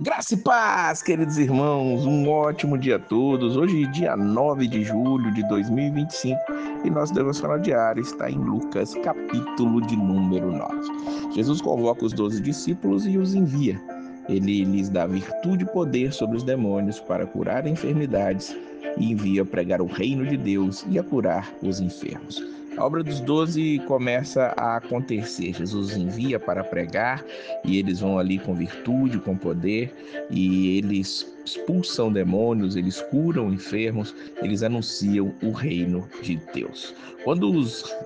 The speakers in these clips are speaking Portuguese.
Graça e paz, queridos irmãos, um ótimo dia a todos. Hoje, dia 9 de julho de 2025, e nosso devocional diário está em Lucas, capítulo de número 9. Jesus convoca os 12 discípulos e os envia. Ele lhes dá virtude e poder sobre os demônios para curar enfermidades e envia a pregar o reino de Deus e a curar os enfermos. A obra dos 12 começa a acontecer. Jesus envia para pregar e eles vão ali com virtude, com poder, e eles expulsam demônios, eles curam enfermos, eles anunciam o reino de Deus.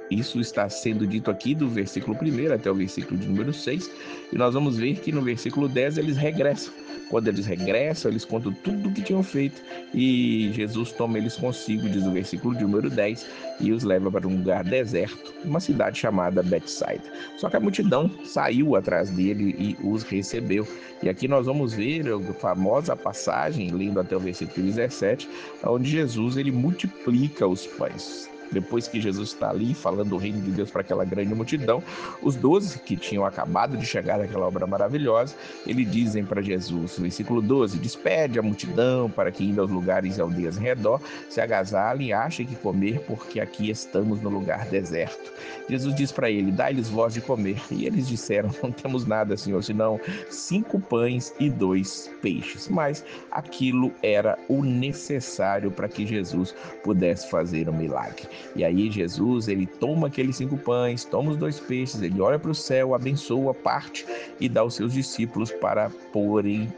Isso está sendo dito aqui do versículo 1 até o versículo de número 6, e nós vamos ver que no versículo 10 eles regressam. Quando eles regressam, eles contam tudo o que tinham feito e Jesus toma eles consigo, diz o versículo de número 10, e os leva para um lugar deserto, uma cidade chamada Betsaida. Só que a multidão saiu atrás dele e os recebeu. E aqui nós vamos ver a famosa passagem, lendo até o versículo 17, onde Jesus ele multiplica os pães. Depois que Jesus está ali falando do reino de Deus para aquela grande multidão, os 12 que tinham acabado de chegar naquela obra maravilhosa, eles dizem para Jesus, versículo 12, despede a multidão para que indo aos lugares e aldeias em redor, se agasalhem e achem que comer, porque aqui estamos no lugar deserto. Jesus diz para ele, dá-lhes voz de comer. E eles disseram, não temos nada, Senhor, senão 5 pães e 2 peixes. Mas aquilo era o necessário para que Jesus pudesse fazer um milagre. E aí Jesus, ele toma aqueles 5 pães, toma os 2 peixes, ele olha para o céu, abençoa, parte e dá aos seus discípulos para porem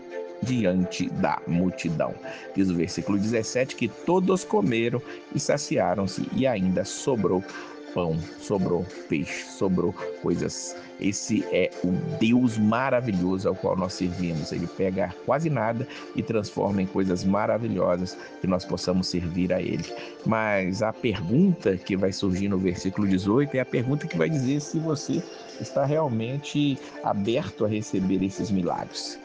diante da multidão. Diz o versículo 17 que todos comeram e saciaram-se e ainda sobrou pão, sobrou peixe, sobrou coisas. Esse é o Deus maravilhoso ao qual nós servimos. Ele pega quase nada e transforma em coisas maravilhosas que nós possamos servir a Ele. Mas a pergunta que vai surgir no versículo 18 é a pergunta que vai dizer se você está realmente aberto a receber esses milagres.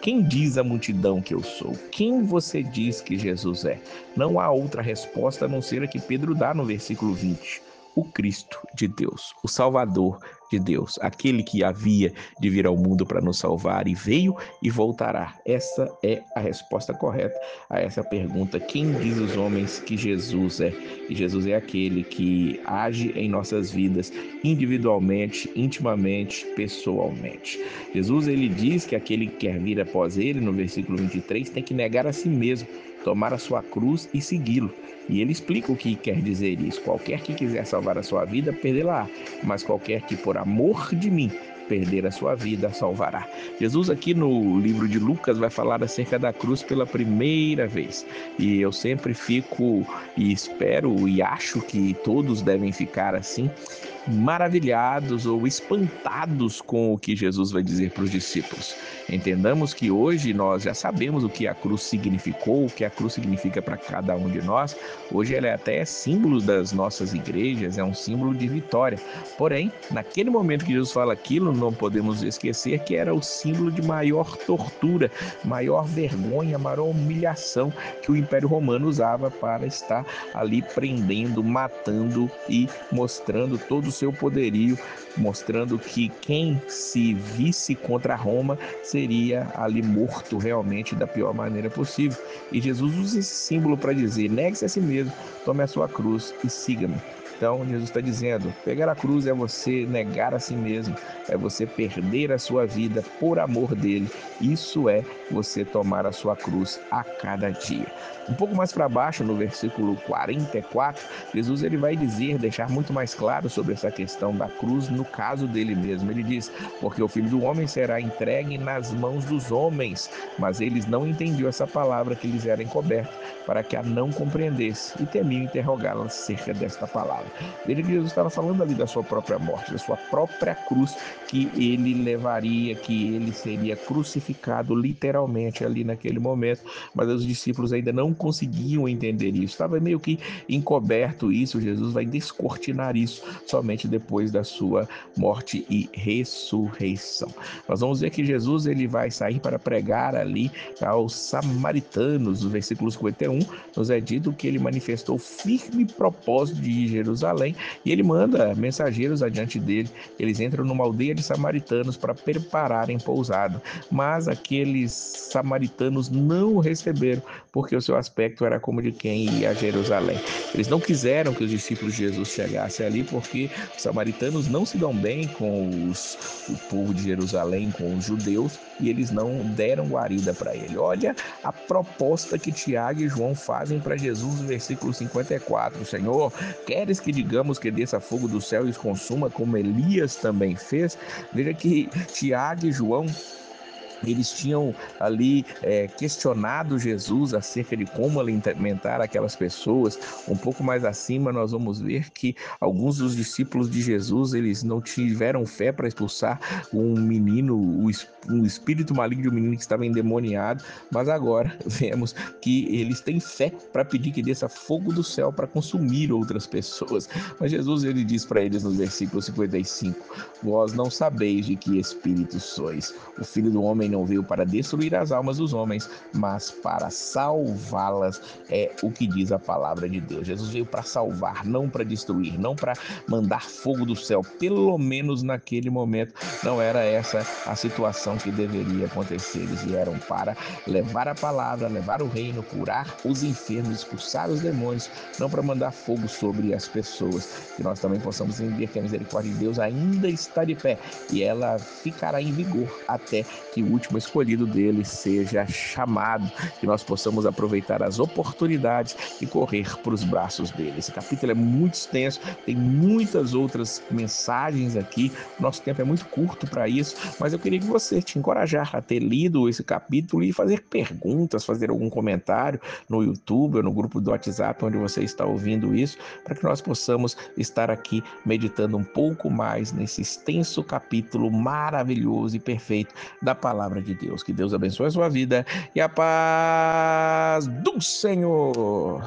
Quem diz a multidão que eu sou? Quem você diz que Jesus é? Não há outra resposta a não ser a que Pedro dá no versículo 20. O Cristo de Deus, o Salvador de Deus, aquele que havia de vir ao mundo para nos salvar e veio e voltará. Essa é a resposta correta a essa pergunta. Quem diz os homens que Jesus é? E Jesus é aquele que age em nossas vidas individualmente, intimamente, pessoalmente. Jesus ele diz que aquele que quer vir após ele, no versículo 23, tem que negar a si mesmo, tomar a sua cruz e segui-lo. E ele explica o que quer dizer isso. Qualquer que quiser salvar a sua vida, perdê-la, mas qualquer que por amor de mim perder a sua vida, salvará. Jesus aqui no livro de Lucas vai falar acerca da cruz pela primeira vez. E eu sempre fico e espero e acho que todos devem ficar assim, maravilhados ou espantados com o que Jesus vai dizer para os discípulos. Entendamos que hoje nós já sabemos o que a cruz significou, o que a cruz significa para cada um de nós. Hoje ela é até símbolo das nossas igrejas, é um símbolo de vitória. Porém, naquele momento que Jesus fala aquilo, não podemos esquecer que era o símbolo de maior tortura, maior vergonha, maior humilhação que o Império Romano usava para estar ali prendendo, matando e mostrando todo o seu poderio, mostrando que quem se visse contra Roma seria ali morto realmente da pior maneira possível. E Jesus usa esse símbolo para dizer, negue-se a si mesmo, tome a sua cruz e siga-me. Então, Jesus está dizendo, pegar a cruz é você negar a si mesmo, é você perder a sua vida por amor dele. Isso é você tomar a sua cruz a cada dia. Um pouco mais para baixo, no versículo 44, Jesus ele vai dizer, deixar muito mais claro sobre essa questão da cruz no caso dele mesmo. Ele diz, porque o Filho do Homem será entregue nas mãos dos homens, mas eles não entendiam essa palavra que lhes era encoberta, para que a não compreendesse, e temiam interrogá-la acerca desta palavra. Veja que Jesus estava falando ali da sua própria morte, da sua própria cruz, que ele levaria, que ele seria crucificado literalmente ali naquele momento, mas os discípulos ainda não conseguiam entender isso, estava meio que encoberto isso. Jesus vai descortinar isso somente depois da sua morte e ressurreição. Nós vamos ver que Jesus ele vai sair para pregar ali aos samaritanos. No versículo 51 nos é dito que ele manifestou firme propósito de ir Jerusalém, e ele manda mensageiros adiante dele. Eles entram numa aldeia de samaritanos para prepararem pousada, mas aqueles samaritanos não o receberam, porque o seu aspecto era como de quem ia a Jerusalém. Eles não quiseram que os discípulos de Jesus chegassem ali, porque os samaritanos não se dão bem com o povo de Jerusalém, com os judeus, e eles não deram guarida para ele. Olha a proposta que Tiago e João fazem para Jesus no versículo 54. Senhor, queres que digamos que desça fogo do céu e os consuma, como Elias também fez? Veja que Tiago e João, eles tinham ali questionado Jesus acerca de como alimentar aquelas pessoas. Um pouco mais acima nós vamos ver que alguns dos discípulos de Jesus, eles não tiveram fé para expulsar um menino, um espírito maligno de um menino que estava endemoniado, mas agora vemos que eles têm fé para pedir que desça fogo do céu para consumir outras pessoas. Mas Jesus, ele diz para eles no versículo 55: vós não sabeis de que espírito sois. O Filho do Homem não veio para destruir as almas dos homens, mas para salvá-las, é o que diz a palavra de Deus. Jesus veio para salvar, não para destruir, não para mandar fogo do céu. Pelo menos naquele momento não era essa a situação que deveria acontecer. Eles vieram para levar a palavra, levar o reino, curar os enfermos, expulsar os demônios, não para mandar fogo sobre as pessoas. Que nós também possamos entender que a misericórdia de Deus ainda está de pé e ela ficará em vigor até que o último escolhido dele seja chamado, que nós possamos aproveitar as oportunidades e correr para os braços dele. Esse capítulo é muito extenso, tem muitas outras mensagens aqui, nosso tempo é muito curto para isso, mas eu queria que você te encorajar a ter lido esse capítulo e fazer perguntas, fazer algum comentário no YouTube ou no grupo do WhatsApp onde você está ouvindo isso, para que nós possamos estar aqui meditando um pouco mais nesse extenso capítulo maravilhoso e perfeito da palavra de Deus. Que Deus abençoe a sua vida e a paz do Senhor.